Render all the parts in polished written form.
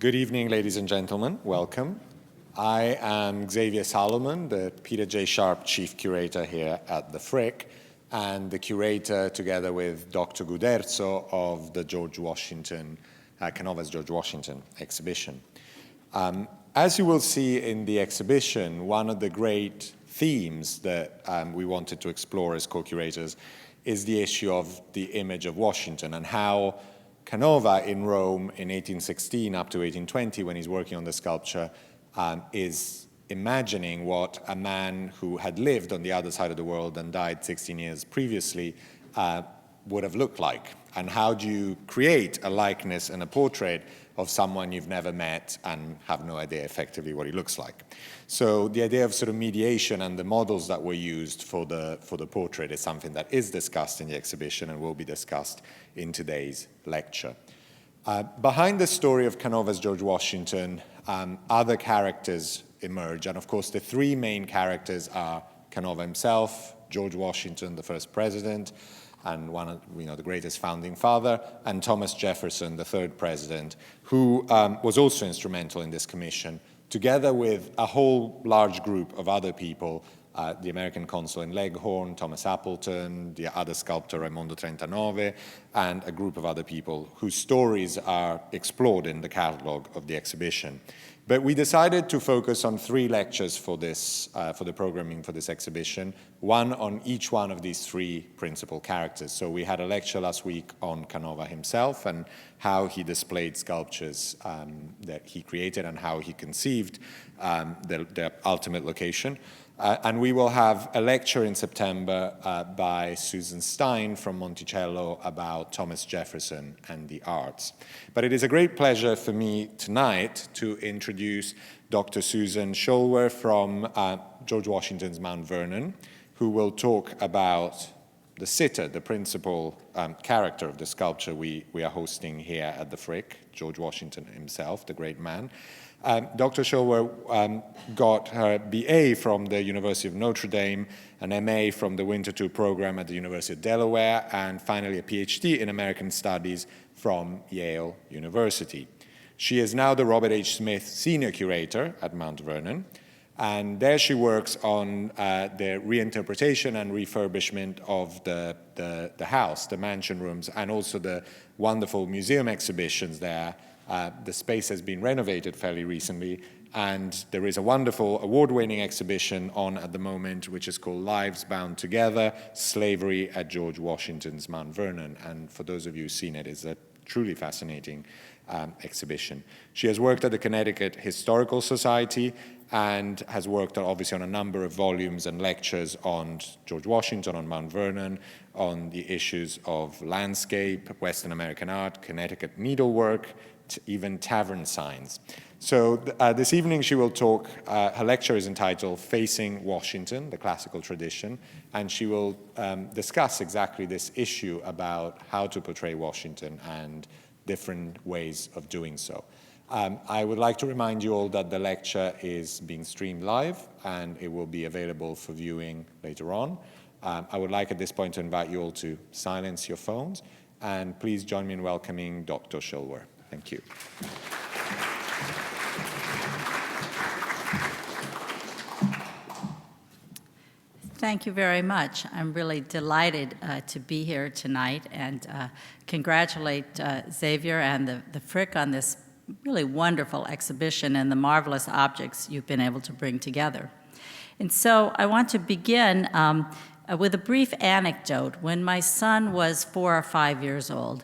Good evening, ladies and gentlemen. Welcome. I am Xavier Salomon, the Peter J. Sharp Chief Curator here at the Frick, and the curator, together with Dr. Guderzo, of the George Washington, Canova's George Washington exhibition. As you will see in the exhibition, one of the great themes that we wanted to explore as co-curators is the issue of the image of Washington and how Canova in Rome in 1816 up to 1820, when he's working on the sculpture, is imagining what a man who had lived on the other side of the world and died 16 years previously would have looked like. And how do you create a likeness and a portrait of someone you've never met and have no idea effectively what he looks like? So the idea of sort of mediation and the models that were used for the portrait is something that is discussed in the exhibition and will be discussed in today's lecture. Behind the story of Canova's George Washington, other characters emerge, and of course the three main characters are Canova himself, George Washington, the first president, and one of the greatest founding father, and Thomas Jefferson, the third president, who was also instrumental in this commission, together with a whole large group of other people, the American consul in Leghorn, Thomas Appleton, the other sculptor Raimondo Trentanove, and a group of other people whose stories are explored in the catalog of the exhibition. But we decided to focus on three lectures for this, for the programming for this exhibition, one on each one of these three principal characters. So we had a lecture last week on Canova himself and how he displayed sculptures that he created and how he conceived their ultimate location. And we will have a lecture in September by Susan Stein from Monticello about Thomas Jefferson and the arts. But it is a great pleasure for me tonight to introduce Dr. Susan Schoelwer from George Washington's Mount Vernon, who will talk about the sitter, the principal character of the sculpture we are hosting here at the Frick, George Washington himself, the great man. Dr. Schoelwer got her BA from the University of Notre Dame, an MA from the Winter 2 program at the University of Delaware, and finally a PhD in American Studies from Yale University. She is now the Robert H. Smith Senior Curator at Mount Vernon, and there she works on the reinterpretation and refurbishment of the house, the mansion rooms, and also the wonderful museum exhibitions there. The space has been renovated fairly recently, and there is a wonderful award-winning exhibition on at the moment, which is called Lives Bound Together, Slavery at George Washington's Mount Vernon. And for those of you who've seen it, it's a truly fascinating exhibition. She has worked at the Connecticut Historical Society and has worked obviously on a number of volumes and lectures on George Washington, on Mount Vernon, on the issues of landscape, Western American art, Connecticut needlework, even tavern signs. So this evening she will talk, her lecture is entitled Facing Washington, the Classical Tradition, and she will discuss exactly this issue about how to portray Washington and different ways of doing so. I would like to remind you all that the lecture is being streamed live and it will be available for viewing later on. I would like at this point to invite you all to silence your phones, and please join me in welcoming Dr. Schoelwer. Thank you. Thank you very much. I'm really delighted to be here tonight and congratulate Xavier and the Frick on this really wonderful exhibition and the marvelous objects you've been able to bring together. And so I want to begin with a brief anecdote. When my son was 4 or 5 years old,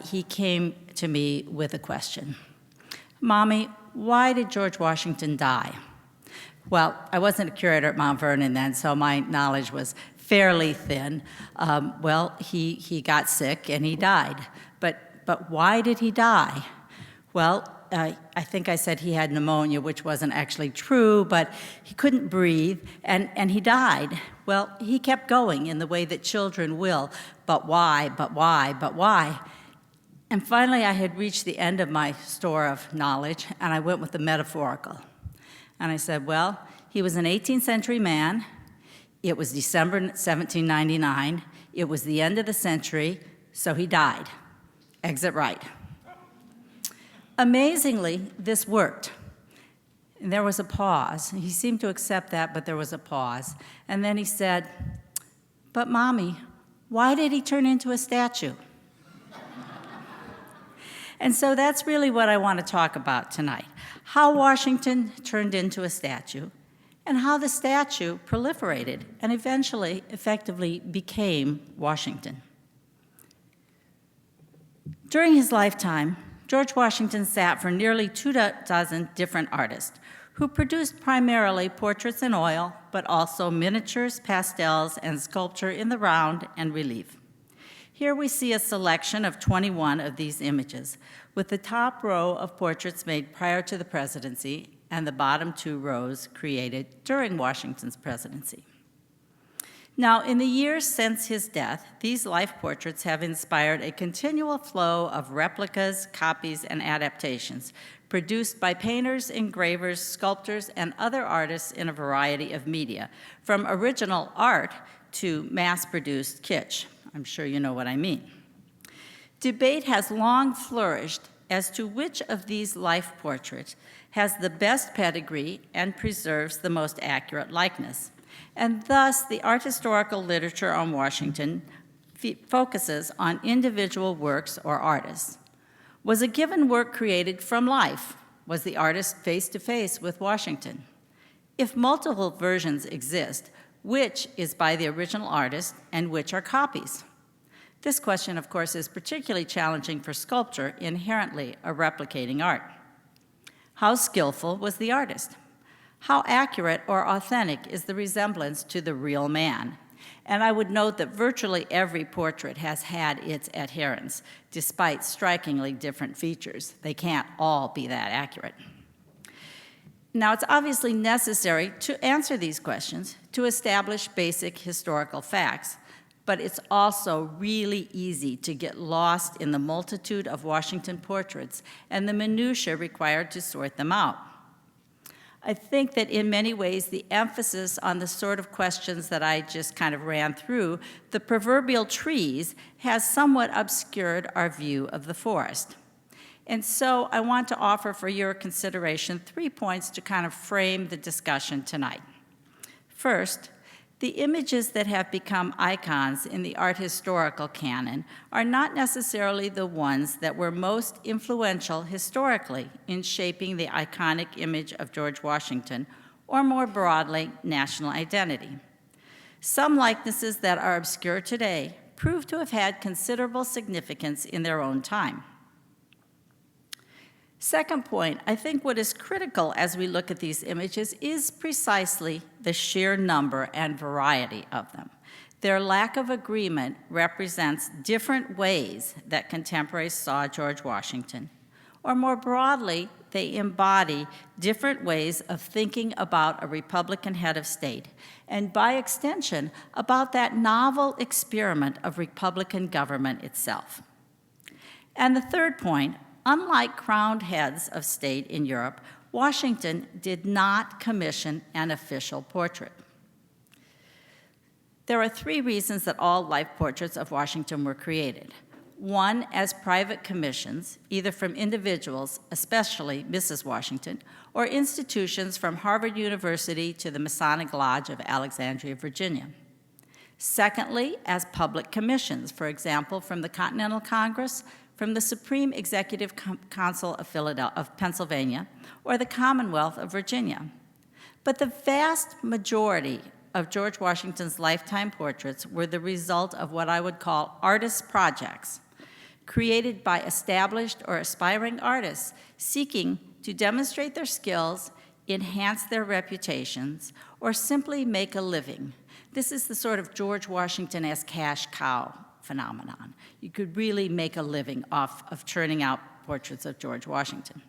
he came to me with a question. Mommy, why did George Washington die? Well, I wasn't a curator at Mount Vernon then, so my knowledge was fairly thin. Well, he got sick and he died. But why did he die? Well, I think I said he had pneumonia, which wasn't actually true, but he couldn't breathe, and he died. Well, he kept going in the way that children will, but why, but why, but why? And finally, I had reached the end of my store of knowledge, and I went with the metaphorical. And I said, well, he was an 18th century man. It was December 1799. It was the end of the century, so he died. Exit right. Amazingly, this worked. And there was a pause. He seemed to accept that, but there was a pause. And then he said, "But Mommy, why did he turn into a statue?" And so that's really what I want to talk about tonight. How Washington turned into a statue, and how the statue proliferated and eventually effectively became Washington. During his lifetime, George Washington sat for nearly 24 different artists who produced primarily portraits in oil, but also miniatures, pastels, and sculpture in the round and relief. Here we see a selection of 21 of these images, with the top row of portraits made prior to the presidency and the bottom 2 rows created during Washington's presidency. Now, in the years since his death, these life portraits have inspired a continual flow of replicas, copies, and adaptations produced by painters, engravers, sculptors, and other artists in a variety of media, from original art to mass-produced kitsch. I'm sure you know what I mean. Debate has long flourished as to which of these life portraits has the best pedigree and preserves the most accurate likeness. And thus, the art historical literature on Washington focuses on individual works or artists. Was a given work created from life? Was the artist face-to-face with Washington? If multiple versions exist, which is by the original artist and which are copies? This question, of course, is particularly challenging for sculpture, inherently a replicating art. How skillful was the artist? How accurate or authentic is the resemblance to the real man? And I would note that virtually every portrait has had its adherents, despite strikingly different features. They can't all be that accurate. Now, it's obviously necessary to answer these questions to establish basic historical facts, but it's also really easy to get lost in the multitude of Washington portraits and the minutiae required to sort them out. I think that in many ways, the emphasis on the sort of questions that I just kind of ran through, the proverbial trees, has somewhat obscured our view of the forest. And so I want to offer for your consideration 3 points to kind of frame the discussion tonight. First, the images that have become icons in the art historical canon are not necessarily the ones that were most influential historically in shaping the iconic image of George Washington, or more broadly, national identity. Some likenesses that are obscure today prove to have had considerable significance in their own time. Second point, I think what is critical as we look at these images is precisely the sheer number and variety of them. Their lack of agreement represents different ways that contemporaries saw George Washington, or more broadly, they embody different ways of thinking about a Republican head of state, and by extension, about that novel experiment of Republican government itself. And the third point, unlike crowned heads of state in Europe, Washington did not commission an official portrait. There are 3 reasons that all life portraits of Washington were created. One, as private commissions, either from individuals, especially Mrs. Washington, or institutions from Harvard University to the Masonic Lodge of Alexandria, Virginia. Secondly, as public commissions, for example, from the Continental Congress, from the Supreme Executive Council of Pennsylvania, or the Commonwealth of Virginia. But the vast majority of George Washington's lifetime portraits were the result of what I would call artist projects, created by established or aspiring artists seeking to demonstrate their skills, enhance their reputations, or simply make a living. This is the sort of George Washington-esque cash cow phenomenon. You could really make a living off of churning out portraits of George Washington.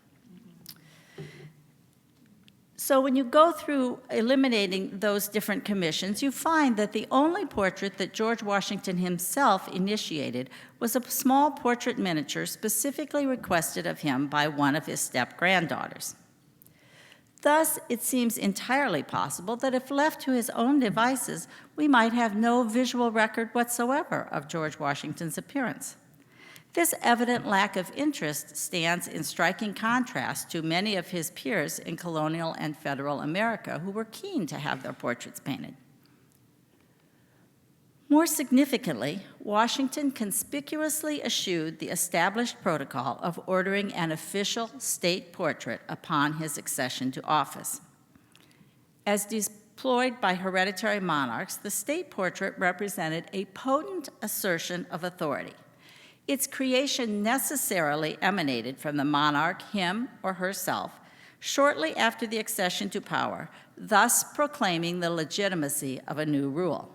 So when you go through eliminating those different commissions, you find that the only portrait that George Washington himself initiated was a small portrait miniature specifically requested of him by one of his step-granddaughters. Thus, it seems entirely possible that if left to his own devices, we might have no visual record whatsoever of George Washington's appearance. This evident lack of interest stands in striking contrast to many of his peers in colonial and federal America who were keen to have their portraits painted. More significantly, Washington conspicuously eschewed the established protocol of ordering an official state portrait upon his accession to office. As deployed by hereditary monarchs, the state portrait represented a potent assertion of authority. Its creation necessarily emanated from the monarch, him or herself, shortly after the accession to power, thus proclaiming the legitimacy of a new rule.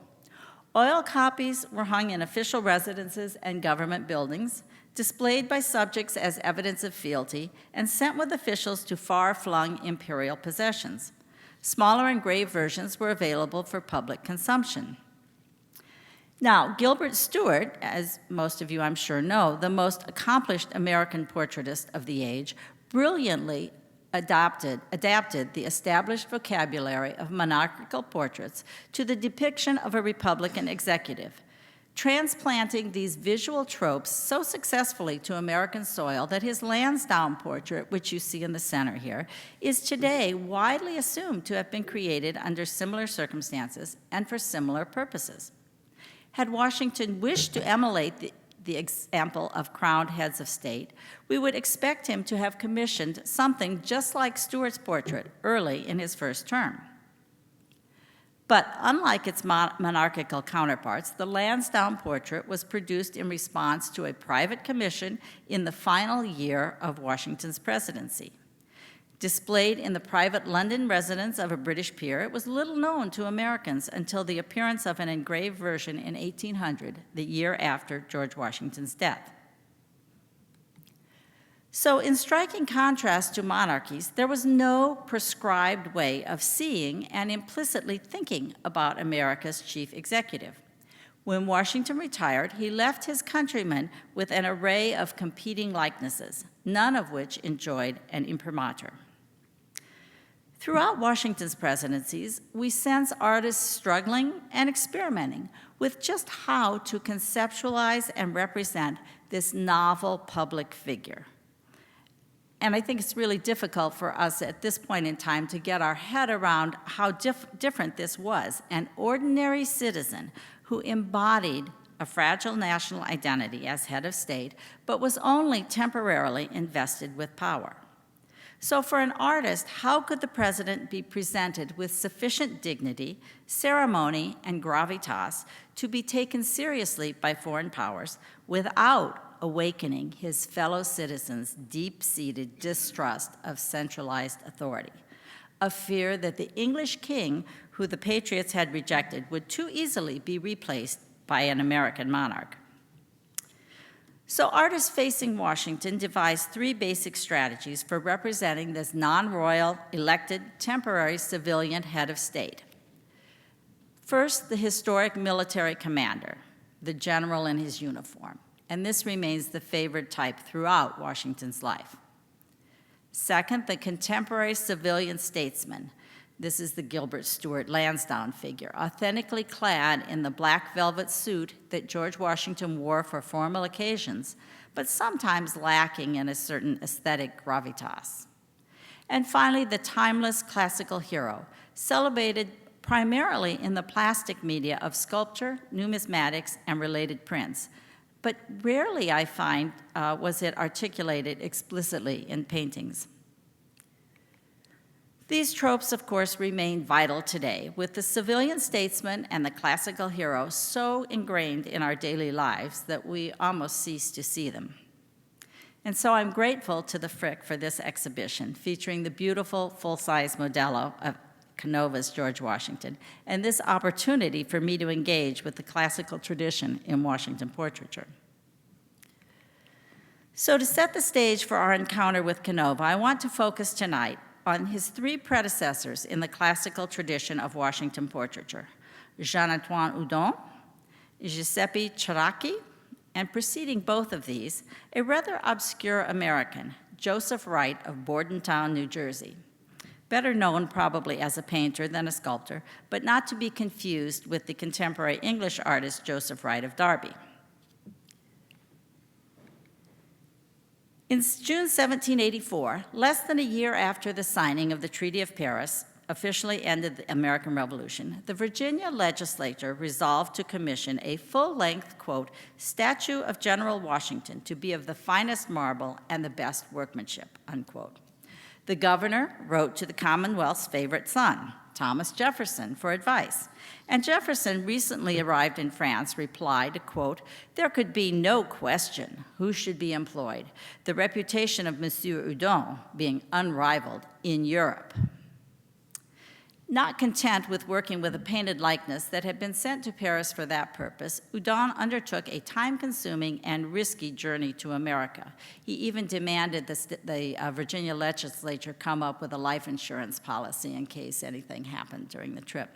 Oil copies were hung in official residences and government buildings, displayed by subjects as evidence of fealty, and sent with officials to far-flung imperial possessions. Smaller engraved versions were available for public consumption. Now, Gilbert Stuart, as most of you I'm sure know, the most accomplished American portraitist of the age, brilliantly adapted the established vocabulary of monarchical portraits to the depiction of a Republican executive, transplanting these visual tropes so successfully to American soil that his Lansdowne portrait, which you see in the center here, is today widely assumed to have been created under similar circumstances and for similar purposes. Had Washington wished to emulate the example of crowned heads of state, we would expect him to have commissioned something just like Stuart's portrait early in his first term. But unlike its monarchical counterparts, the Lansdowne portrait was produced in response to a private commission in the final year of Washington's presidency. Displayed in the private London residence of a British peer, it was little known to Americans until the appearance of an engraved version in 1800, the year after George Washington's death. So in striking contrast to monarchies, there was no prescribed way of seeing and implicitly thinking about America's chief executive. When Washington retired, he left his countrymen with an array of competing likenesses, none of which enjoyed an imprimatur. Throughout Washington's presidencies, we sense artists struggling and experimenting with just how to conceptualize and represent this novel public figure. And I think it's really difficult for us at this point in time to get our head around how different this was, an ordinary citizen who embodied a fragile national identity as head of state, but was only temporarily invested with power. So for an artist, how could the president be presented with sufficient dignity, ceremony, and gravitas to be taken seriously by foreign powers without awakening his fellow citizens' deep-seated distrust of centralized authority, a fear that the English king, who the patriots had rejected, would too easily be replaced by an American monarch? So artists facing Washington devised three basic strategies for representing this non-royal, elected, temporary civilian head of state. First, the historic military commander, the general in his uniform, and this remains the favored type throughout Washington's life. Second, the contemporary civilian statesman. This is the Gilbert Stuart Lansdowne figure, authentically clad in the black velvet suit that George Washington wore for formal occasions, but sometimes lacking in a certain aesthetic gravitas. And finally, the timeless classical hero, celebrated primarily in the plastic media of sculpture, numismatics, and related prints, but rarely, I find, was it articulated explicitly in paintings. These tropes, of course, remain vital today, with the civilian statesman and the classical hero so ingrained in our daily lives that we almost cease to see them. And so I'm grateful to the Frick for this exhibition, featuring the beautiful full-size modello of Canova's George Washington, and this opportunity for me to engage with the classical tradition in Washington portraiture. So to set the stage for our encounter with Canova, I want to focus tonight on his three predecessors in the classical tradition of Washington portraiture, Jean-Antoine Houdon, Giuseppe Ceracchi, and preceding both of these, a rather obscure American, Joseph Wright of Bordentown, New Jersey, better known probably as a painter than a sculptor, but not to be confused with the contemporary English artist Joseph Wright of Derby. In June 1784, less than a year after the signing of the Treaty of Paris officially ended the American Revolution, the Virginia legislature resolved to commission a full-length, quote, statue of General Washington to be of the finest marble and the best workmanship, unquote. The governor wrote to the Commonwealth's favorite son, Thomas Jefferson, for advice. And Jefferson, recently arrived in France, replied, quote, there could be no question who should be employed, the reputation of Monsieur Houdon being unrivaled in Europe. Not content with working with a painted likeness that had been sent to Paris for that purpose, Houdon undertook a time-consuming and risky journey to America. He even demanded the Virginia legislature come up with a life insurance policy in case anything happened during the trip.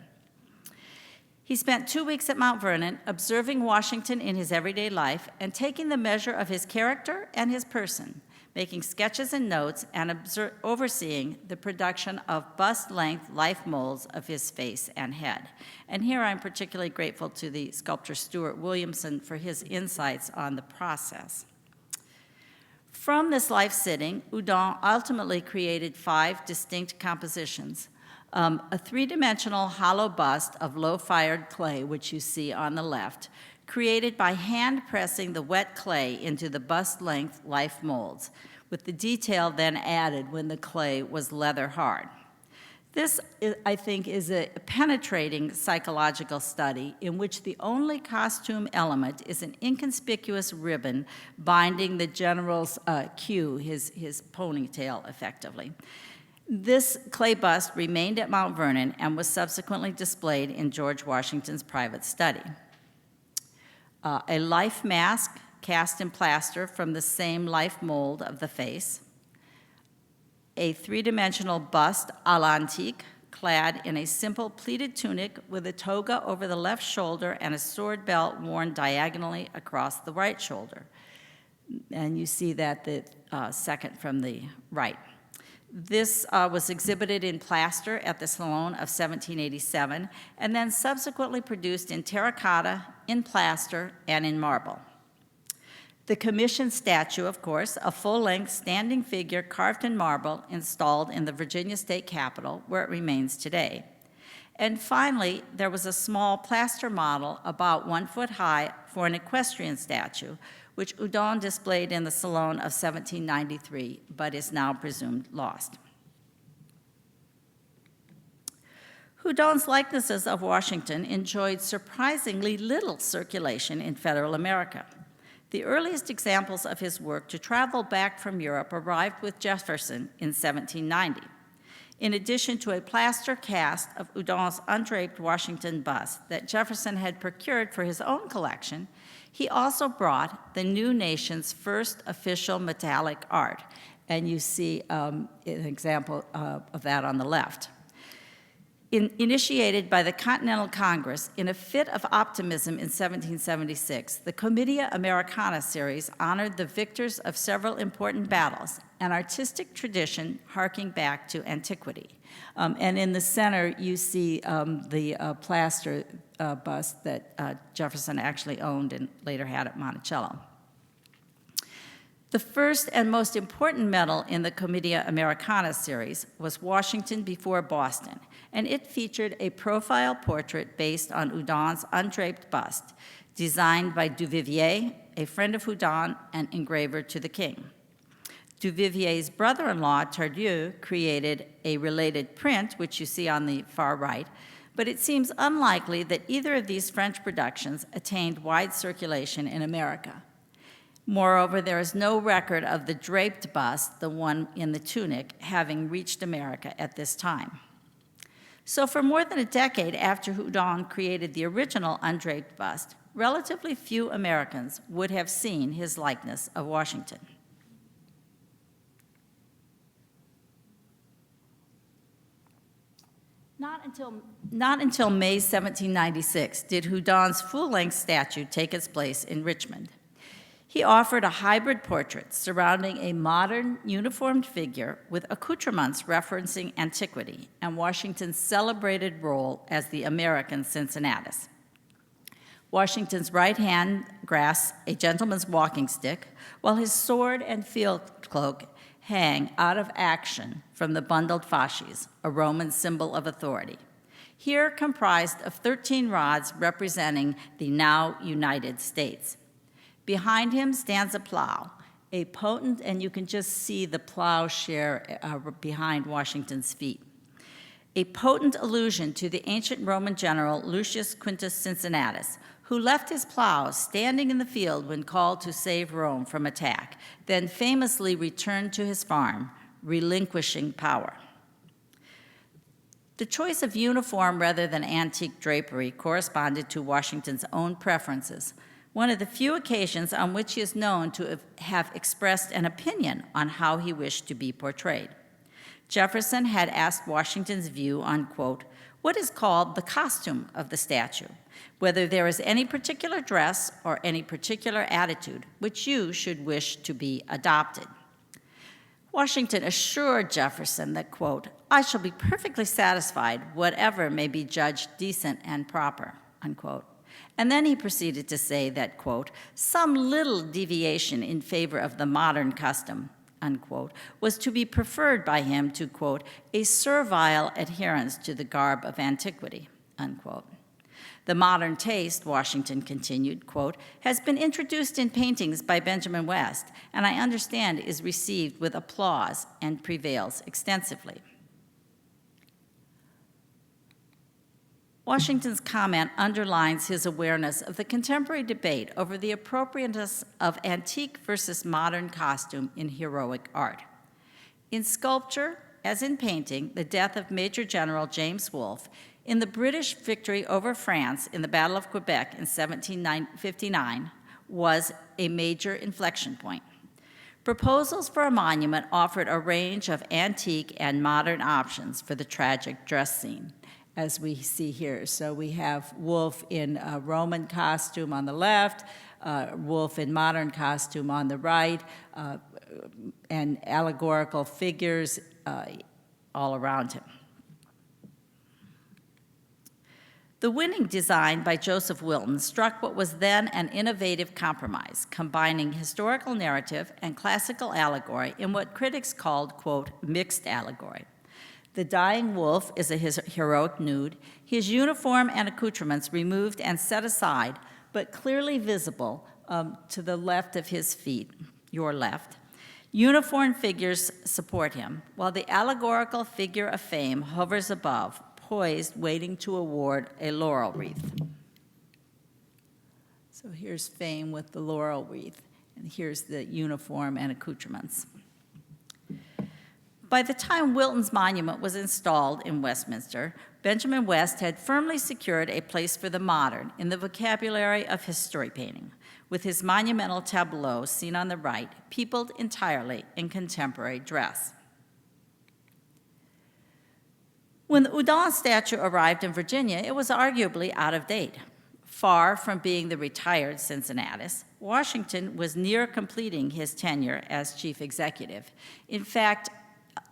He spent 2 weeks at Mount Vernon, observing Washington in his everyday life and taking the measure of his character and his person, making sketches and notes and overseeing the production of bust-length life molds of his face and head. And here I'm particularly grateful to the sculptor Stuart Williamson for his insights on the process. From this life sitting, Houdon ultimately created 5 distinct compositions. A 3-dimensional hollow bust of low-fired clay, which you see on the left, created by hand-pressing the wet clay into the bust-length life molds, with the detail then added when the clay was leather hard. This, I think, is a penetrating psychological study in which the only costume element is an inconspicuous ribbon binding the general's queue, his ponytail, effectively. This clay bust remained at Mount Vernon and was subsequently displayed in George Washington's private study. A life mask cast in plaster from the same life mold of the face, a 3-dimensional bust à l'antique clad in a simple pleated tunic with a toga over the left shoulder and a sword belt worn diagonally across the right shoulder. And you see that the second from the right. This was exhibited in plaster at the Salon of 1787 and then subsequently produced in terracotta, in plaster, and in marble. The commissioned statue, of course, a full-length standing figure carved in marble installed in the Virginia State Capitol, where it remains today. And finally, there was a small plaster model about 1 foot high for an equestrian statue, which Houdon displayed in the Salon of 1793, but is now presumed lost. Houdon's likenesses of Washington enjoyed surprisingly little circulation in federal America. The earliest examples of his work to travel back from Europe arrived with Jefferson in 1790. In addition to a plaster cast of Houdon's undraped Washington bust that Jefferson had procured for his own collection, he also brought the new nation's first official metallic art, and you see an example of that on the left. Initiated by the Continental Congress in a fit of optimism in 1776, the Commedia Americana series honored the victors of several important battles, an artistic tradition harking back to antiquity. And in the center, you see the plaster bust that Jefferson actually owned and later had at Monticello. The first and most important medal in the Commedia Americana series was Washington before Boston, and it featured a profile portrait based on Houdon's undraped bust, designed by Duvivier, a friend of Houdon and engraver to the king. Duvivier's brother-in-law, Tardieu, created a related print, which you see on the far right, but it seems unlikely that either of these French productions attained wide circulation in America. Moreover, there is no record of the draped bust, the one in the tunic, having reached America at this time. So for more than a decade after Houdon created the original undraped bust, relatively few Americans would have seen his likeness of Washington. Not until May 1796 did Houdon's full-length statue take its place in Richmond. He offered a hybrid portrait surrounding a modern, uniformed figure with accoutrements referencing antiquity and Washington's celebrated role as the American Cincinnatus. Washington's right hand grasps a gentleman's walking stick, while his sword and field cloak hang out of action from the bundled fasces, a Roman symbol of authority. Here comprised of 13 rods representing the now United States. Behind him stands a plow, a potent, and you can just see the plowshare behind Washington's feet. A potent allusion to the ancient Roman general Lucius Quintus Cincinnatus, who left his plow standing in the field when called to save Rome from attack, then famously returned to his farm, relinquishing power. The choice of uniform rather than antique drapery corresponded to Washington's own preferences, one of the few occasions on which he is known to have expressed an opinion on how he wished to be portrayed. Jefferson had asked Washington's view on, quote, what is called the costume of the statue, whether there is any particular dress or any particular attitude which you should wish to be adopted. Washington assured Jefferson that, quote, I shall be perfectly satisfied whatever may be judged decent and proper, unquote. And then he proceeded to say that, quote, some little deviation in favor of the modern custom, unquote, was to be preferred by him to, quote, a servile adherence to the garb of antiquity, unquote. The modern taste, Washington continued, quote, has been introduced in paintings by Benjamin West, and I understand is received with applause and prevails extensively. Washington's comment underlines his awareness of the contemporary debate over the appropriateness of antique versus modern costume in heroic art. In sculpture, as in painting, the death of Major General James Wolfe in the British victory over France in the Battle of Quebec in 1759 was a major inflection point. Proposals for a monument offered a range of antique and modern options for the tragic dress scene, as we see here. So we have Wolfe in a Roman costume on the left, Wolfe in modern costume on the right, and allegorical figures all around him. The winning design by Joseph Wilton struck what was then an innovative compromise, combining historical narrative and classical allegory in what critics called, quote, mixed allegory. The dying wolf is a heroic nude, his uniform and accoutrements removed and set aside, but clearly visible to the left of his feet, your left. Uniform figures support him, while the allegorical figure of fame hovers above, poised, waiting to award a laurel wreath. So here's fame with the laurel wreath, and here's the uniform and accoutrements. By the time Wilton's monument was installed in Westminster, Benjamin West had firmly secured a place for the modern in the vocabulary of history painting, with his monumental tableau seen on the right, peopled entirely in contemporary dress. When the Houdon statue arrived in Virginia, it was arguably out of date. Far from being the retired Cincinnatus, Washington was near completing his tenure as chief executive. In fact,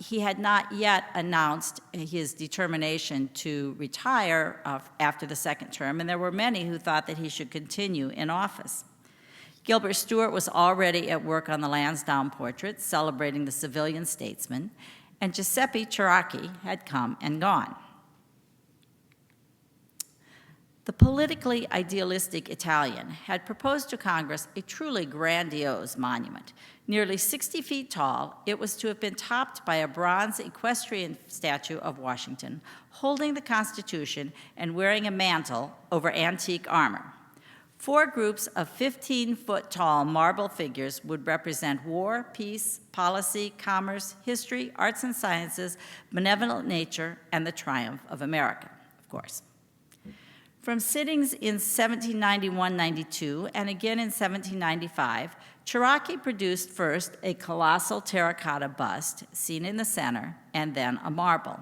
he had not yet announced his determination to retire after the second term, and there were many who thought that he should continue in office. Gilbert Stuart was already at work on the Lansdowne portrait, celebrating the civilian statesman, and Giuseppe Ceracchi had come and gone. The politically idealistic Italian had proposed to Congress a truly grandiose monument. Nearly 60 feet tall, it was to have been topped by a bronze equestrian statue of Washington, holding the Constitution and wearing a mantle over antique armor. 4 groups of 15-foot-tall marble figures would represent war, peace, policy, commerce, history, arts and sciences, benevolent nature, and the triumph of America, of course. From sittings in 1791-92 and again in 1795, Ceracchi produced first a colossal terracotta bust, seen in the center, and then a marble.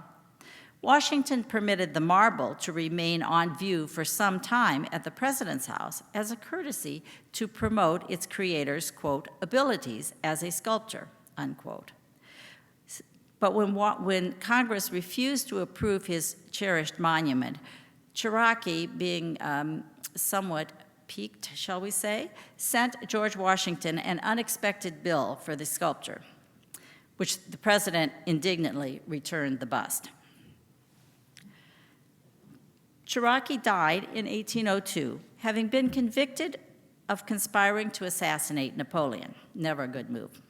Washington permitted the marble to remain on view for some time at the President's house as a courtesy to promote its creator's, quote, abilities as a sculptor, unquote. But when Congress refused to approve his cherished monument, Ceracchi, being somewhat piqued, shall we say, sent George Washington an unexpected bill for the sculpture, which the president indignantly returned the bust. Cherokee died in 1802, having been convicted of conspiring to assassinate Napoleon. Never a good move.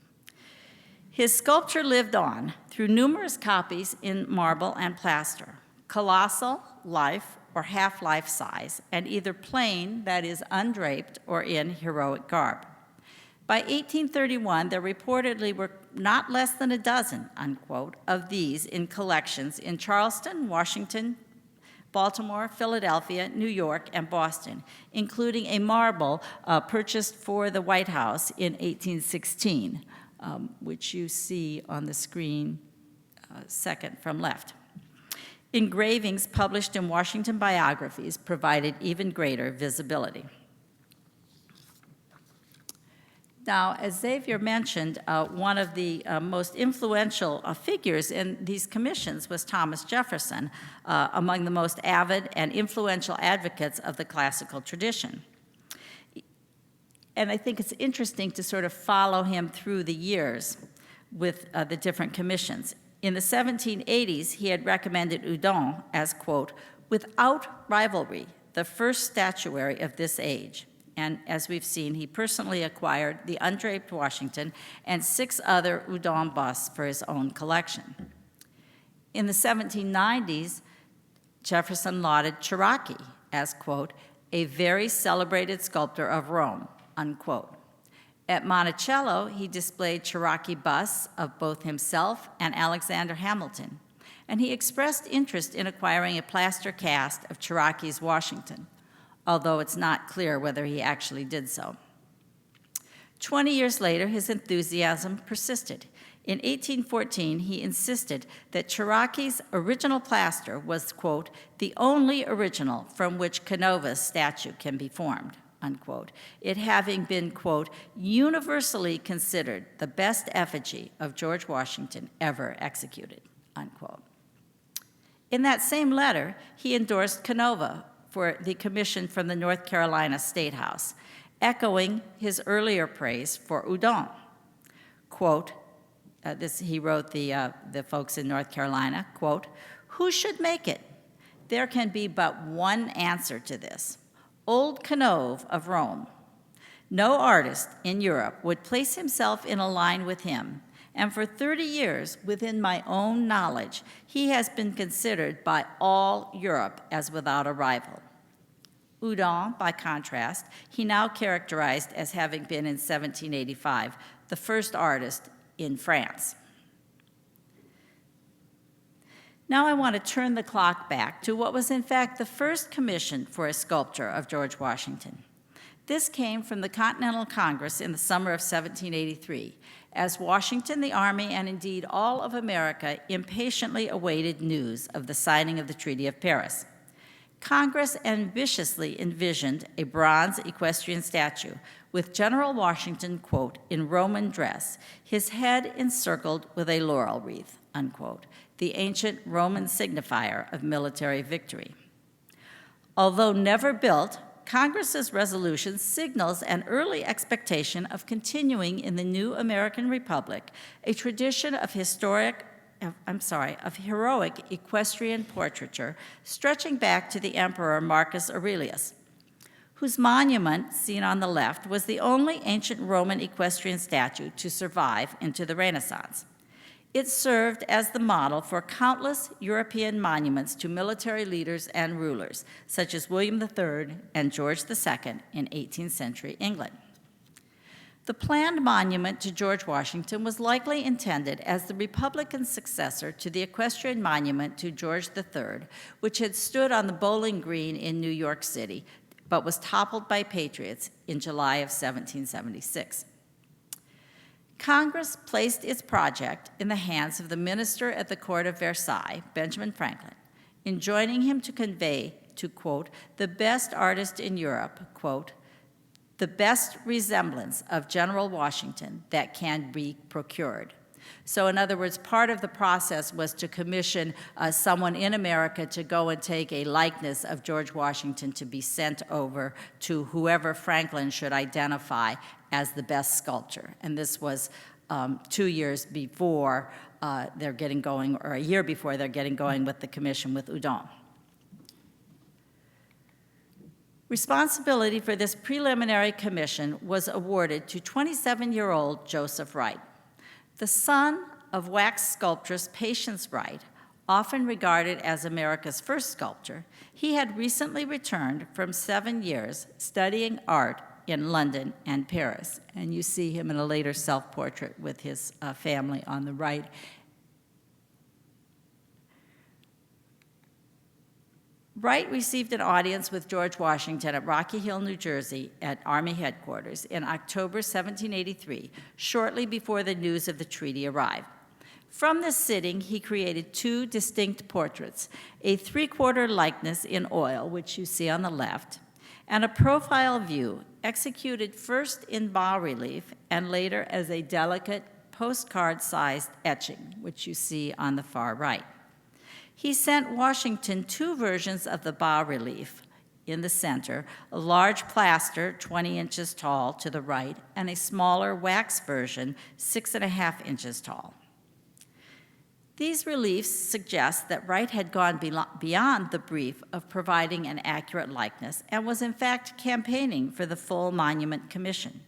His sculpture lived on through numerous copies in marble and plaster, colossal, life, or half-life size, and either plain, that is, undraped, or in heroic garb. By 1831, there reportedly were not less than a dozen, unquote, of these in collections in Charleston, Washington, Baltimore, Philadelphia, New York, and Boston, including a marble purchased for the White House in 1816, which you see on the screen second from left. Engravings published in Washington biographies provided even greater visibility. Now, as Xavier mentioned, one of the most influential figures in these commissions was Thomas Jefferson, among the most avid and influential advocates of the classical tradition. And I think it's interesting to sort of follow him through the years with the different commissions. In the 1780s, he had recommended Houdon as, quote, without rivalry, the first statuary of this age. And as we've seen, he personally acquired the undraped Washington and 6 other Houdon busts for his own collection. In the 1790s, Jefferson lauded Cherokee as, quote, a very celebrated sculptor of Rome, unquote. At Monticello, he displayed Cherokee busts of both himself and Alexander Hamilton, and he expressed interest in acquiring a plaster cast of Cherokee's Washington, although it's not clear whether he actually did so. 20 years later, his enthusiasm persisted. In 1814, he insisted that Cherokee's original plaster was, quote, the only original from which Canova's statue can be formed, unquote, it having been, quote, universally considered the best effigy of George Washington ever executed, unquote. In that same letter, he endorsed Canova for the commission from the North Carolina State House, echoing his earlier praise for Houdon. Quote, he wrote the folks in North Carolina, quote, who should make it? There can be but one answer to this. Old Canova of Rome. No artist in Europe would place himself in a line with him, and for 30 years, within my own knowledge, he has been considered by all Europe as without a rival. Houdon, by contrast, he now characterized as having been in 1785 the first artist in France. Now I want to turn the clock back to what was in fact the first commission for a sculpture of George Washington. This came from the Continental Congress in the summer of 1783, as Washington, the Army, and indeed all of America impatiently awaited news of the signing of the Treaty of Paris. Congress ambitiously envisioned a bronze equestrian statue with General Washington, quote, in Roman dress, his head encircled with a laurel wreath, unquote, the ancient Roman signifier of military victory. Although never built, Congress's resolution signals an early expectation of continuing in the new American Republic a tradition of heroic equestrian portraiture stretching back to the Emperor Marcus Aurelius, whose monument, seen on the left, was the only ancient Roman equestrian statue to survive into the Renaissance. It served as the model for countless European monuments to military leaders and rulers, such as William III and George II in 18th century England. The planned monument to George Washington was likely intended as the Republican successor to the equestrian monument to George III, which had stood on the Bowling Green in New York City, but was toppled by patriots in July of 1776. Congress placed its project in the hands of the minister at the court of Versailles, Benjamin Franklin, enjoining him to convey to, quote, the best artist in Europe, quote, the best resemblance of General Washington that can be procured. So in other words, part of the process was to commission someone in America to go and take a likeness of George Washington to be sent over to whoever Franklin should identify as the best sculptor. And this was 2 years before they're getting going, or a year before they're getting going with the commission with Houdon. Responsibility for this preliminary commission was awarded to 27-year-old Joseph Wright. The son of wax sculptress Patience Wright, often regarded as America's first sculptor, he had recently returned from 7 years studying art in London and Paris. And you see him in a later self-portrait with his family on the right. Wright received an audience with George Washington at Rocky Hill, New Jersey, at Army headquarters in October 1783, shortly before the news of the treaty arrived. From this sitting, he created 2 distinct portraits, a 3/4 likeness in oil, which you see on the left, and a profile view executed first in bas-relief and later as a delicate postcard-sized etching, which you see on the far right. He sent Washington 2 versions of the bas-relief in the center, a large plaster 20 inches tall to the right, and a smaller wax version 6.5 inches tall. These reliefs suggest that Wright had gone beyond the brief of providing an accurate likeness and was in fact campaigning for the full monument commission.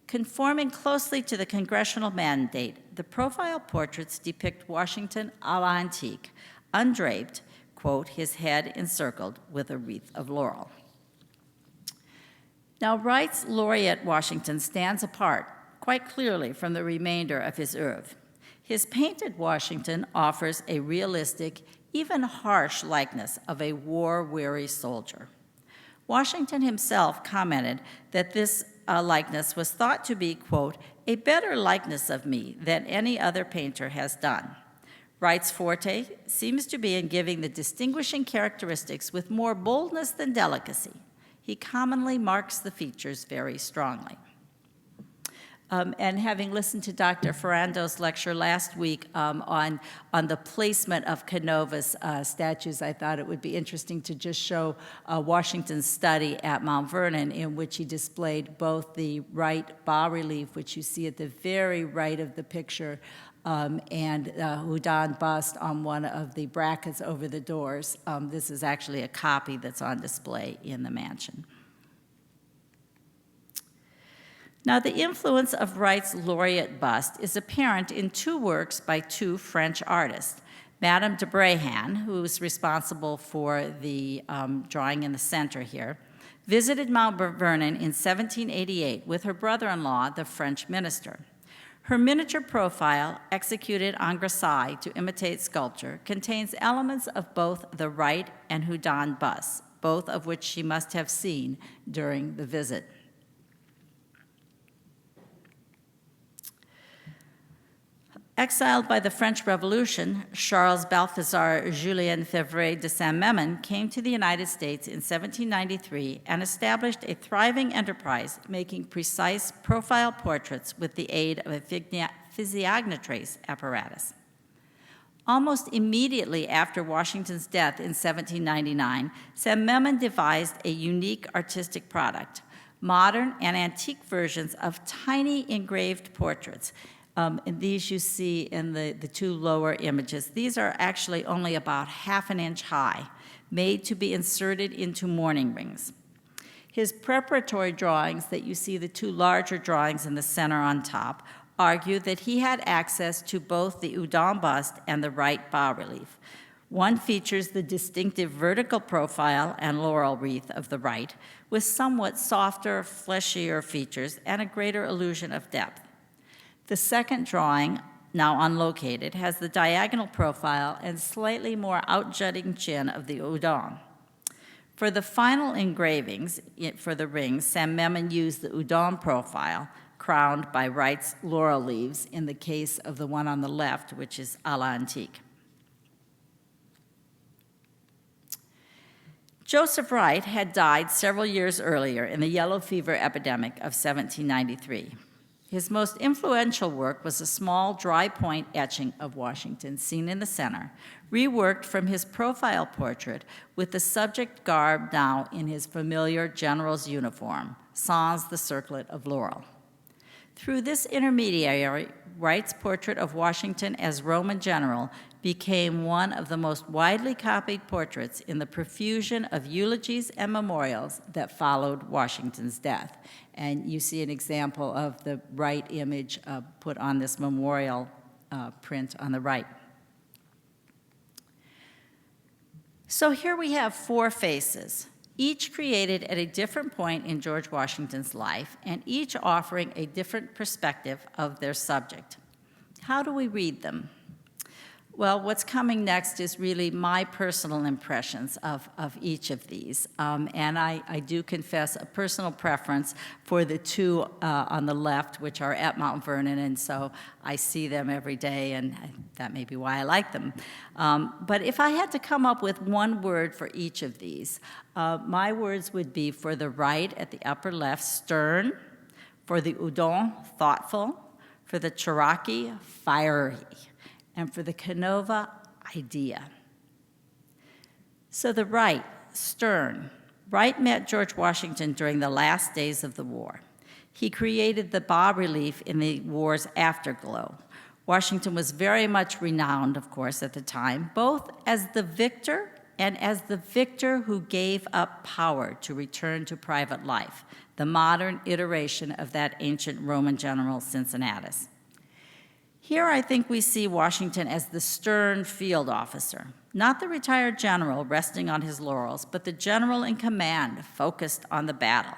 Conforming closely to the congressional mandate, the profile portraits depict Washington a l'antique, undraped, quote, his head encircled with a wreath of laurel. Now, Wright's laureate Washington stands apart quite clearly from the remainder of his oeuvre. His painted Washington offers a realistic, even harsh likeness of a war-weary soldier. Washington himself commented that this likeness was thought to be, quote, a better likeness of me than any other painter has done. Wright's forte seems to be in giving the distinguishing characteristics with more boldness than delicacy. He commonly marks the features very strongly. And having listened to Dr. Ferrando's lecture last week on the placement of Canova's statues, I thought it would be interesting to just show Washington's study at Mount Vernon, in which he displayed both the Wright bas-relief, which you see at the very right of the picture, and Houdon bust on one of the brackets over the doors. This is actually a copy that's on display in the mansion. Now, the influence of Wright's laureate bust is apparent in 2 works by 2 French artists. Madame de Bréhan, who is responsible for the drawing in the center here, visited Mount Vernon in 1788 with her brother-in-law, the French minister. Her miniature profile, executed en grisaille to imitate sculpture, contains elements of both the Wright and Houdon busts, both of which she must have seen during the visit. Exiled by the French Revolution, Charles Balthazar Julien Fevre de Saint-Memon came to the United States in 1793 and established a thriving enterprise making precise profile portraits with the aid of a physiognotrace apparatus. Almost immediately after Washington's death in 1799, Saint-Memon devised a unique artistic product, modern and antique versions of tiny engraved portraits. And these you see in the 2 lower images. These are actually only about 1/2 inch high, made to be inserted into mourning rings. His preparatory drawings that you see, the 2 larger drawings in the center on top, argue that he had access to both the Houdon bust and the Wright bas-relief. One features the distinctive vertical profile and laurel wreath of the Wright, with somewhat softer, fleshier features and a greater illusion of depth. The second drawing, now unlocated, has the diagonal profile and slightly more outjutting chin of the Houdon. For the final engravings for the rings, Saint-Memon used the Houdon profile, crowned by Wright's laurel leaves in the case of the one on the left, which is à l'antique. Joseph Wright had died several years earlier in the yellow fever epidemic of 1793. His most influential work was a small dry point etching of Washington, seen in the center, reworked from his profile portrait with the subject garbed now in his familiar general's uniform, sans the circlet of laurel. Through this intermediary, Wright's portrait of Washington as Roman general became one of the most widely copied portraits in the profusion of eulogies and memorials that followed Washington's death. And you see an example of the Wright image put on this memorial print on the right. So here we have four faces, each created at a different point in George Washington's life, and each offering a different perspective of their subject. How do we read them? Well, what's coming next is really my personal impressions of each of these. And I do confess a personal preference for the two on the left, which are at Mount Vernon, and so I see them every day, and that may be why I like them. But if I had to come up with one word for each of these, my words would be for the Wright at the upper left, stern, for the Houdon, thoughtful, for the Cherokee, fiery, and for the Canova, idea. So the Wright, stern. Wright met George Washington during the last days of the war. He created the bas-relief in the war's afterglow. Washington was very much renowned, of course, at the time, both as the victor and as the victor who gave up power to return to private life, the modern iteration of that ancient Roman general Cincinnatus. Here I think we see Washington as the stern field officer, not the retired general resting on his laurels, but the general in command focused on the battle.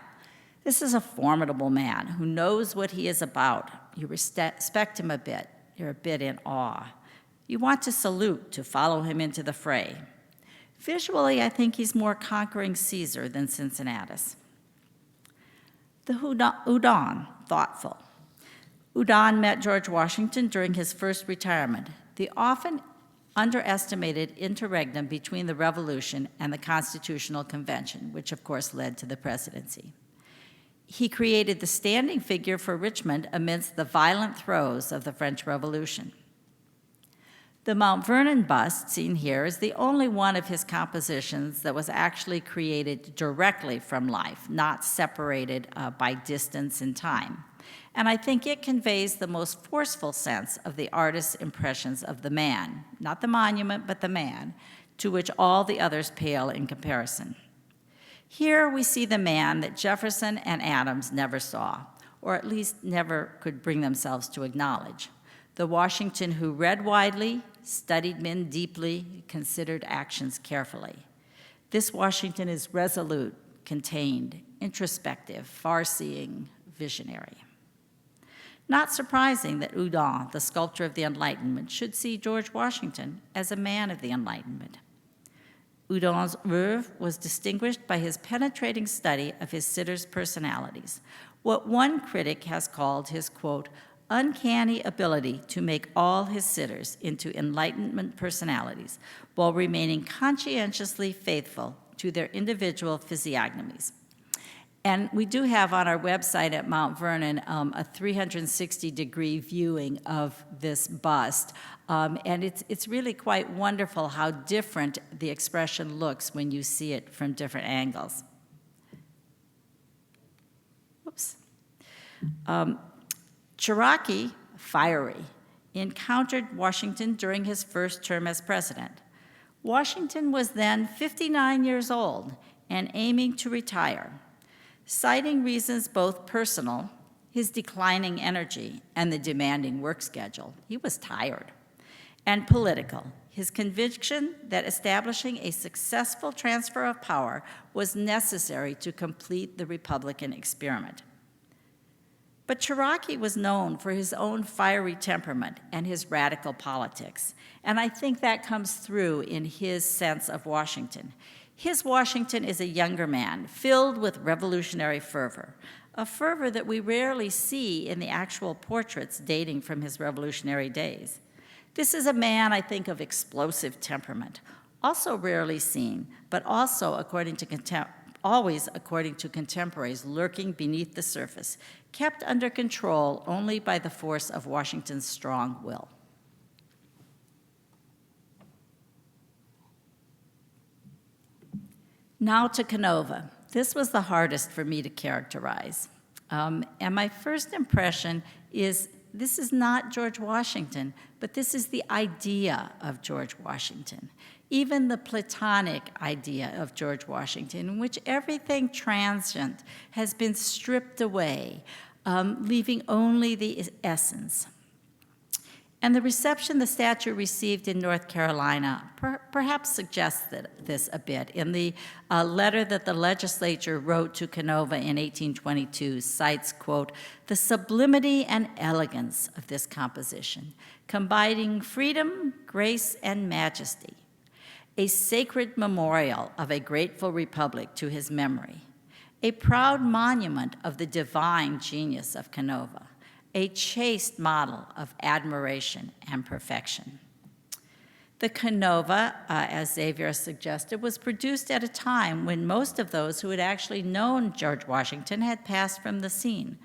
This is a formidable man who knows what he is about. You respect him a bit. You're a bit in awe. You want to salute, to follow him into the fray. Visually, I think he's more conquering Caesar than Cincinnatus. The Houdon, thoughtful. Houdon met George Washington during his first retirement, the often underestimated interregnum between the Revolution and the Constitutional Convention, which of course led to the presidency. He created the standing figure for Richmond amidst the violent throes of the French Revolution. The Mount Vernon bust seen here is the only one of his compositions that was actually created directly from life, not separated by distance and time. And I think it conveys the most forceful sense of the artist's impressions of the man, not the monument, but the man, to which all the others pale in comparison. Here we see the man that Jefferson and Adams never saw, or at least never could bring themselves to acknowledge. The Washington who read widely, studied men deeply, considered actions carefully. This Washington is resolute, contained, introspective, far-seeing, visionary. Not surprising that Houdon, the sculptor of the Enlightenment, should see George Washington as a man of the Enlightenment. Houdon's oeuvre was distinguished by his penetrating study of his sitters' personalities, what one critic has called his, quote, uncanny ability to make all his sitters into Enlightenment personalities while remaining conscientiously faithful to their individual physiognomies. And we do have on our website at Mount Vernon a 360-degree viewing of this bust. And it's really quite wonderful how different the expression looks when you see it from different angles. Oops. Cherokee, fiery, encountered Washington during his first term as president. Washington was then 59 years old and aiming to retire. Citing reasons both personal, his declining energy and the demanding work schedule, he was tired, and political, his conviction that establishing a successful transfer of power was necessary to complete the Republican experiment. But Cherokee was known for his own fiery temperament and his radical politics, and I think that comes through in his sense of Washington. His Washington is a younger man, filled with revolutionary fervor, a fervor that we rarely see in the actual portraits dating from his revolutionary days. This is a man, I think, of explosive temperament, also rarely seen, but also, according to always, according to contemporaries, lurking beneath the surface, kept under control only by the force of Washington's strong will. Now to Canova. This was the hardest for me to characterize. And my first impression is this is not George Washington, but this is the idea of George Washington. Even the Platonic idea of George Washington, in which everything transient has been stripped away, leaving only the essence. And the reception the statue received in North Carolina perhaps suggests this a bit. In the letter that the legislature wrote to Canova in 1822 cites, quote, "the sublimity and elegance of this composition, combining freedom, grace, and majesty, a sacred memorial of a grateful republic to his memory, a proud monument of the divine genius of Canova, a chaste model of admiration and perfection." The Canova, as Xavier suggested, was produced at a time when most of those who had actually known George Washington had passed from the scene.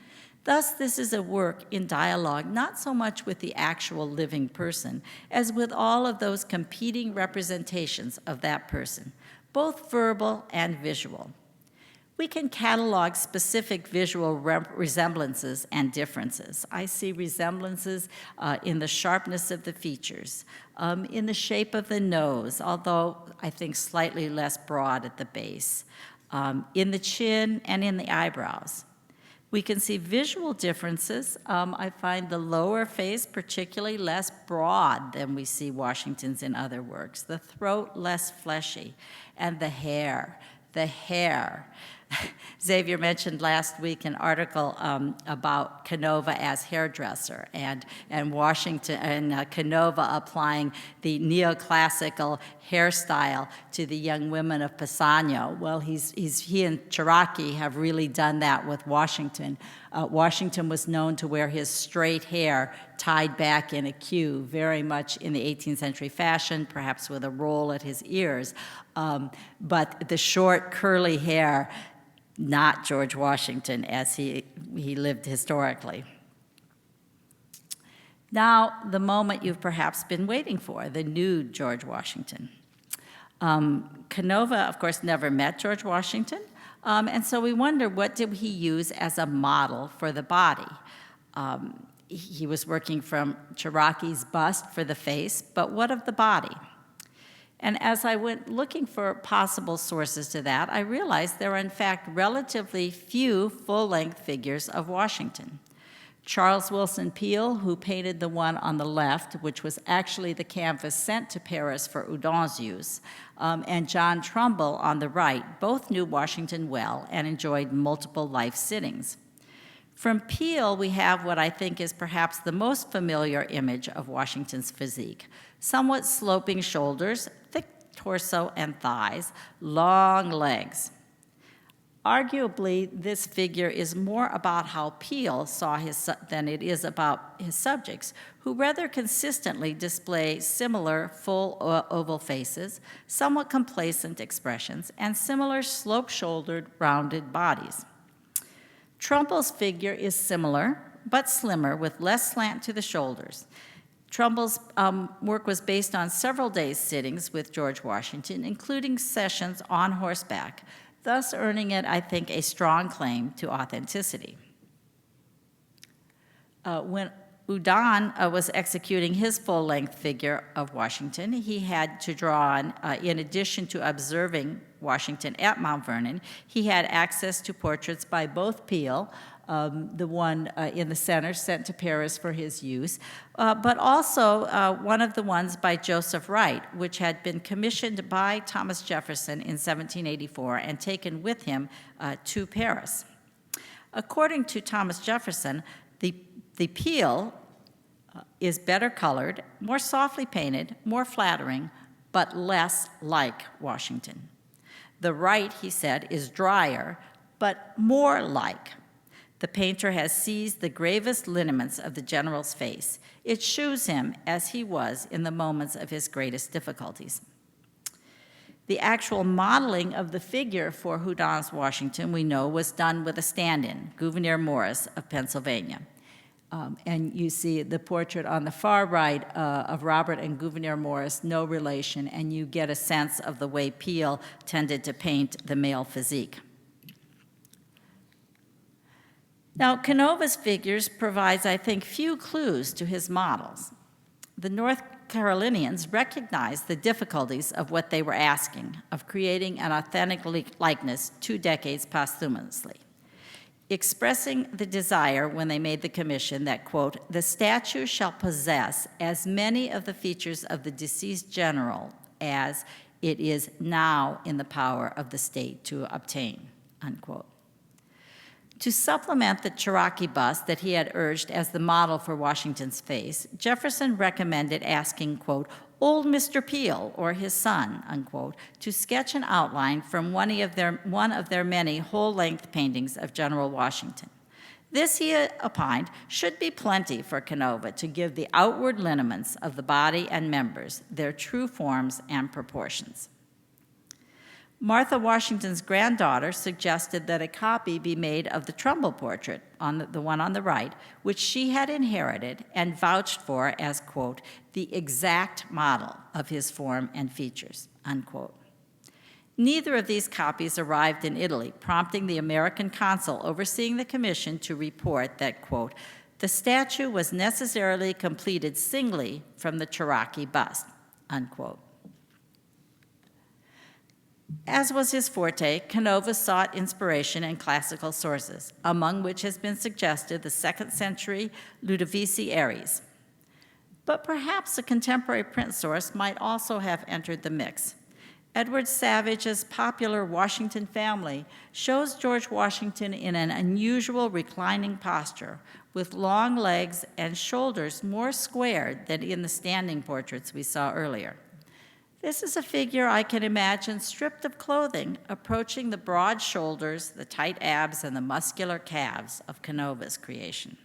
Thus, this is a work in dialogue not so much with the actual living person as with all of those competing representations of that person, both verbal and visual. We can catalog specific visual resemblances and differences. I see resemblances in the sharpness of the features, in the shape of the nose, although I think slightly less broad at the base, in the chin and in the eyebrows. We can see visual differences. I find the lower face particularly less broad than we see Washington's in other works, the throat less fleshy, and the hair. Xavier mentioned last week an article about Canova as hairdresser and Washington and Canova applying the neoclassical hairstyle to the young women of Pisano. Well, he and Cherokee have really done that with Washington. Washington was known to wear his straight hair tied back in a queue, very much in the 18th century fashion, perhaps with a roll at his ears. But the short, curly hair, not George Washington as he lived historically. Now, the moment you've perhaps been waiting for, the nude George Washington. Canova, of course, never met George Washington, and so we wonder, what did he use as a model for the body? He was working from Cherokee's bust for the face, but what of the body? And as I went looking for possible sources to that, I realized there are, in fact, relatively few full-length figures of Washington. Charles Willson Peale, who painted the one on the left, which was actually the canvas sent to Paris for Houdon's use, and John Trumbull on the right, both knew Washington well and enjoyed multiple life sittings. From Peale, we have what I think is perhaps the most familiar image of Washington's physique: somewhat sloping shoulders, thick torso and thighs, long legs. Arguably, this figure is more about how Peale saw than it is about his subjects, who rather consistently display similar full oval faces, somewhat complacent expressions, and similar slope-shouldered, rounded bodies. Trumbull's figure is similar, but slimmer, with less slant to the shoulders. Trumbull's work was based on several days' sittings with George Washington, including sessions on horseback, thus earning it, I think, a strong claim to authenticity. When Houdon was executing his full-length figure of Washington, he had to draw on, in addition to observing Washington at Mount Vernon, he had access to portraits by both Peale, the one in the center sent to Paris for his use, but also one of the ones by Joseph Wright, which had been commissioned by Thomas Jefferson in 1784 and taken with him to Paris. According to Thomas Jefferson, the Peale is better colored, more softly painted, more flattering, but less like Washington. The Wright, he said, is drier, but more like. The painter has seized the gravest lineaments of the general's face. It shews him as he was in the moments of his greatest difficulties. The actual modeling of the figure for Houdon's Washington, we know, was done with a stand-in, Gouverneur Morris of Pennsylvania. And you see the portrait on the far right of Robert and Gouverneur Morris, no relation, and you get a sense of the way Peale tended to paint the male physique. Now, Canova's figures provides, I think, few clues to his models. The North Carolinians recognized the difficulties of what they were asking, of creating an authentic likeness 2 decades posthumously, expressing the desire when they made the commission that, quote, the statue shall possess as many of the features of the deceased general as it is now in the power of the state to obtain, unquote. To supplement the Cherokee bust that he had urged as the model for Washington's face, Jefferson recommended asking, quote, old Mr. Peale or his son, unquote, to sketch an outline from one of their many whole-length paintings of General Washington. This, he opined, should be plenty for Canova to give the outward lineaments of the body and members their true forms and proportions. Martha Washington's granddaughter suggested that a copy be made of the Trumbull portrait, on the one on the right, which she had inherited and vouched for as, quote, the exact model of his form and features, unquote. Neither of these copies arrived in Italy, prompting the American consul overseeing the commission to report that, quote, the statue was necessarily completed singly from the Cherokee bust, unquote. As was his forte, Canova sought inspiration in classical sources, among which has been suggested the 2nd century Ludovisi Aries. But perhaps a contemporary print source might also have entered the mix. Edward Savage's popular Washington Family shows George Washington in an unusual reclining posture, with long legs and shoulders more squared than in the standing portraits we saw earlier. This is a figure I can imagine stripped of clothing, approaching the broad shoulders, the tight abs, and the muscular calves of Canova's creation.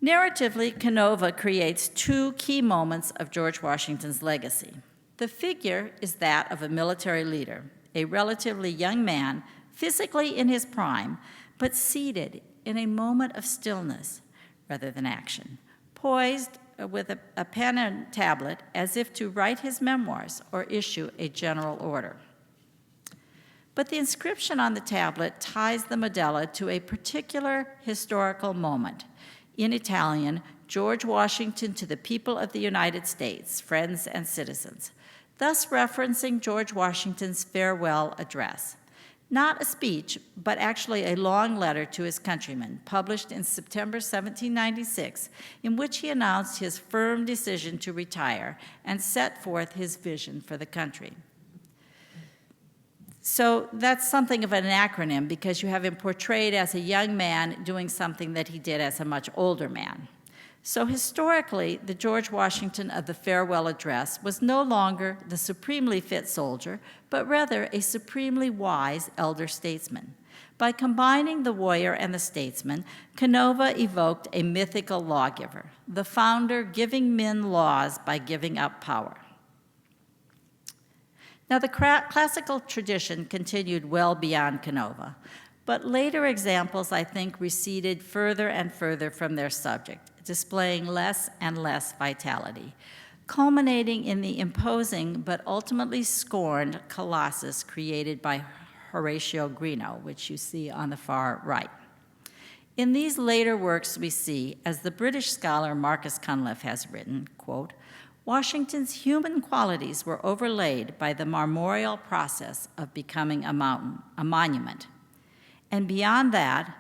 Narratively, Canova creates 2 key moments of George Washington's legacy. The figure is that of a military leader, a relatively young man, physically in his prime, but seated in a moment of stillness rather than action, poised with a pen and tablet as if to write his memoirs or issue a general order. But the inscription on the tablet ties the Modella to a particular historical moment. In Italian, George Washington to the people of the United States, friends and citizens, thus referencing George Washington's farewell address. Not a speech, but actually a long letter to his countrymen, published in September 1796, in which he announced his firm decision to retire and set forth his vision for the country. So that's something of an acronym because you have him portrayed as a young man doing something that he did as a much older man. So historically, the George Washington of the farewell address was no longer the supremely fit soldier, but rather a supremely wise elder statesman. By combining the warrior and the statesman, Canova evoked a mythical lawgiver, the founder giving men laws by giving up power. Now, the classical tradition continued well beyond Canova, but later examples, I think, receded further and further from their subject, displaying less and less vitality, culminating in the imposing but ultimately scorned colossus created by Horatio Greenough, which you see on the far right. In these later works we see, as the British scholar Marcus Cunliffe has written, quote, Washington's human qualities were overlaid by the marmoreal process of becoming a monument. And beyond that,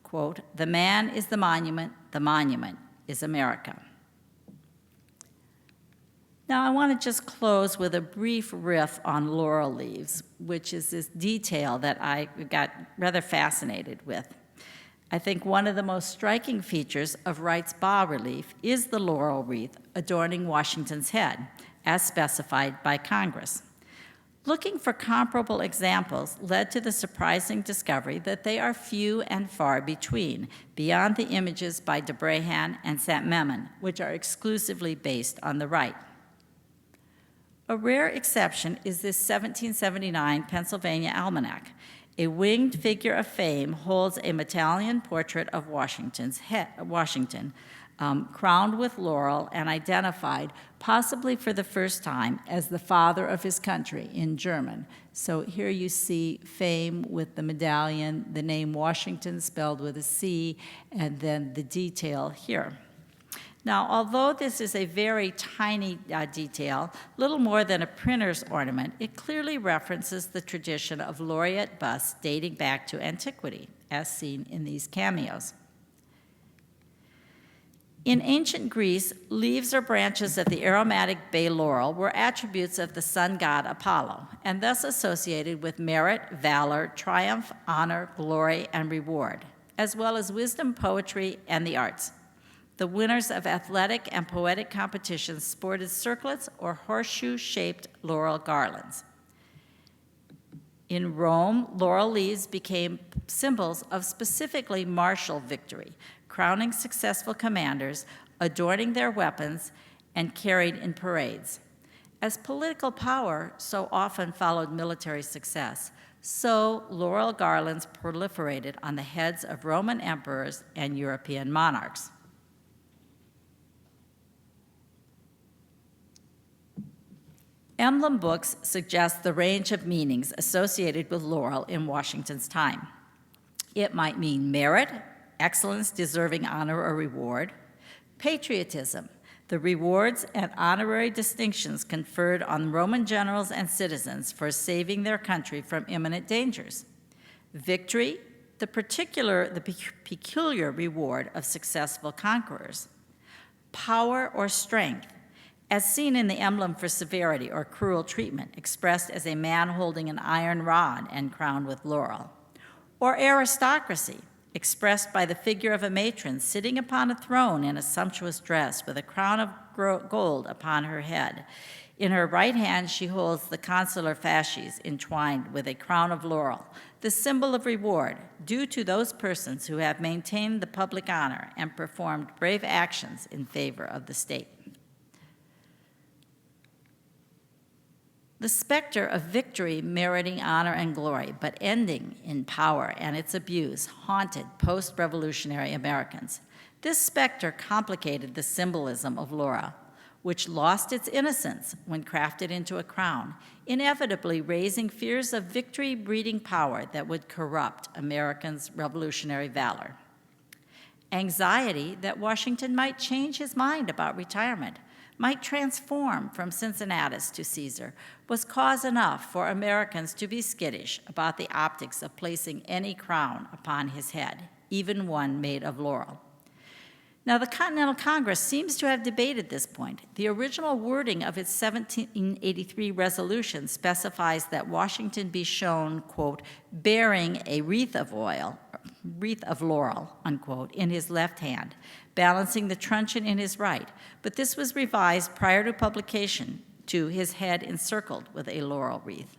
quote, the man is the monument is America. Now, I want to just close with a brief riff on laurel leaves, which is this detail that I got rather fascinated with. I think one of the most striking features of Wright's bas-relief is the laurel wreath adorning Washington's head, as specified by Congress. Looking for comparable examples led to the surprising discovery that they are few and far between, beyond the images by de Brehan and Saint-Memon, which are exclusively based on the Wright. A rare exception is this 1779 Pennsylvania almanac. A winged figure of fame holds a medallion portrait of Washington, crowned with laurel and identified, possibly for the first time, as the father of his country in German. So here you see fame with the medallion, the name Washington spelled with a C, and then the detail here. Now, although this is a very tiny detail, little more than a printer's ornament, it clearly references the tradition of laureate busts dating back to antiquity, as seen in these cameos. In ancient Greece, leaves or branches of the aromatic bay laurel were attributes of the sun god Apollo, and thus associated with merit, valor, triumph, honor, glory, and reward, as well as wisdom, poetry, and the arts. The winners of athletic and poetic competitions sported circlets or horseshoe-shaped laurel garlands. In Rome, laurel leaves became symbols of specifically martial victory, crowning successful commanders, adorning their weapons, and carried in parades. As political power so often followed military success, so laurel garlands proliferated on the heads of Roman emperors and European monarchs. Emblem books suggest the range of meanings associated with laurel in Washington's time. It might mean merit, excellence deserving honor or reward; patriotism, the rewards and honorary distinctions conferred on Roman generals and citizens for saving their country from imminent dangers; victory, the peculiar reward of successful conquerors; power or strength, as seen in the emblem for severity or cruel treatment, expressed as a man holding an iron rod and crowned with laurel; or aristocracy, expressed by the figure of a matron sitting upon a throne in a sumptuous dress with a crown of gold upon her head. In her right hand, she holds the consular fasces entwined with a crown of laurel, the symbol of reward due to those persons who have maintained the public honor and performed brave actions in favor of the state. The specter of victory meriting honor and glory, but ending in power and its abuse, haunted post-revolutionary Americans. This specter complicated the symbolism of laurel, which lost its innocence when crafted into a crown, inevitably raising fears of victory-breeding power that would corrupt Americans' revolutionary valor. Anxiety that Washington might change his mind about retirement, might transform from Cincinnatus to Caesar, was cause enough for Americans to be skittish about the optics of placing any crown upon his head, even one made of laurel. Now, the Continental Congress seems to have debated this point. The original wording of its 1783 resolution specifies that Washington be shown, quote, bearing a wreath of laurel, unquote, in his left hand, balancing the truncheon in his right, but this was revised prior to publication to his head encircled with a laurel wreath.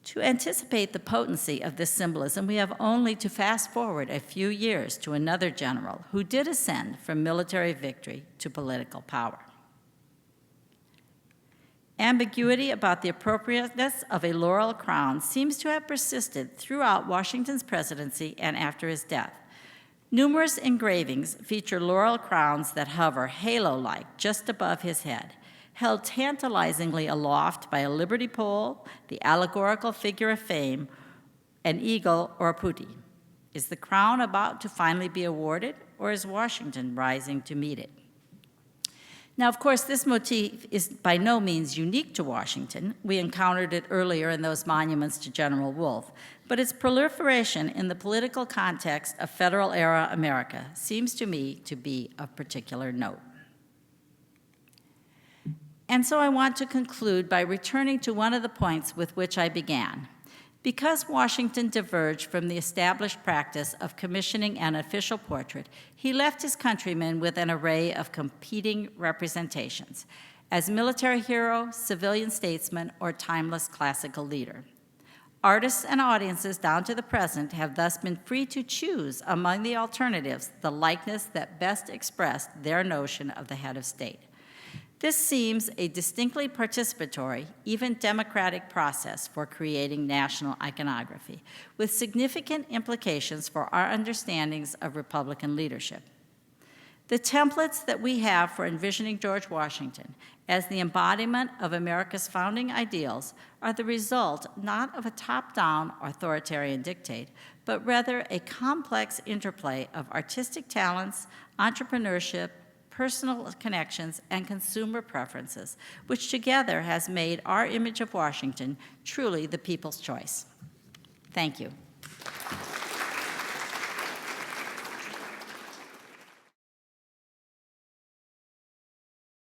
To anticipate the potency of this symbolism, we have only to fast forward a few years to another general who did ascend from military victory to political power. Ambiguity about the appropriateness of a laurel crown seems to have persisted throughout Washington's presidency and after his death. Numerous engravings feature laurel crowns that hover halo-like just above his head, held tantalizingly aloft by a liberty pole, the allegorical figure of fame, an eagle, or a putti. Is the crown about to finally be awarded, or is Washington rising to meet it? Now, of course, this motif is by no means unique to Washington. We encountered it earlier in those monuments to General Wolfe, but its proliferation in the political context of federal-era America seems to me to be of particular note. And so I want to conclude by returning to one of the points with which I began. Because Washington diverged from the established practice of commissioning an official portrait, he left his countrymen with an array of competing representations as military hero, civilian statesman, or timeless classical leader. Artists and audiences down to the present have thus been free to choose among the alternatives the likeness that best expressed their notion of the head of state. This seems a distinctly participatory, even democratic process for creating national iconography, with significant implications for our understandings of Republican leadership. The templates that we have for envisioning George Washington as the embodiment of America's founding ideals are the result not of a top-down authoritarian dictate, but rather a complex interplay of artistic talents, entrepreneurship, personal connections, and consumer preferences, which together has made our image of Washington truly the people's choice. Thank you.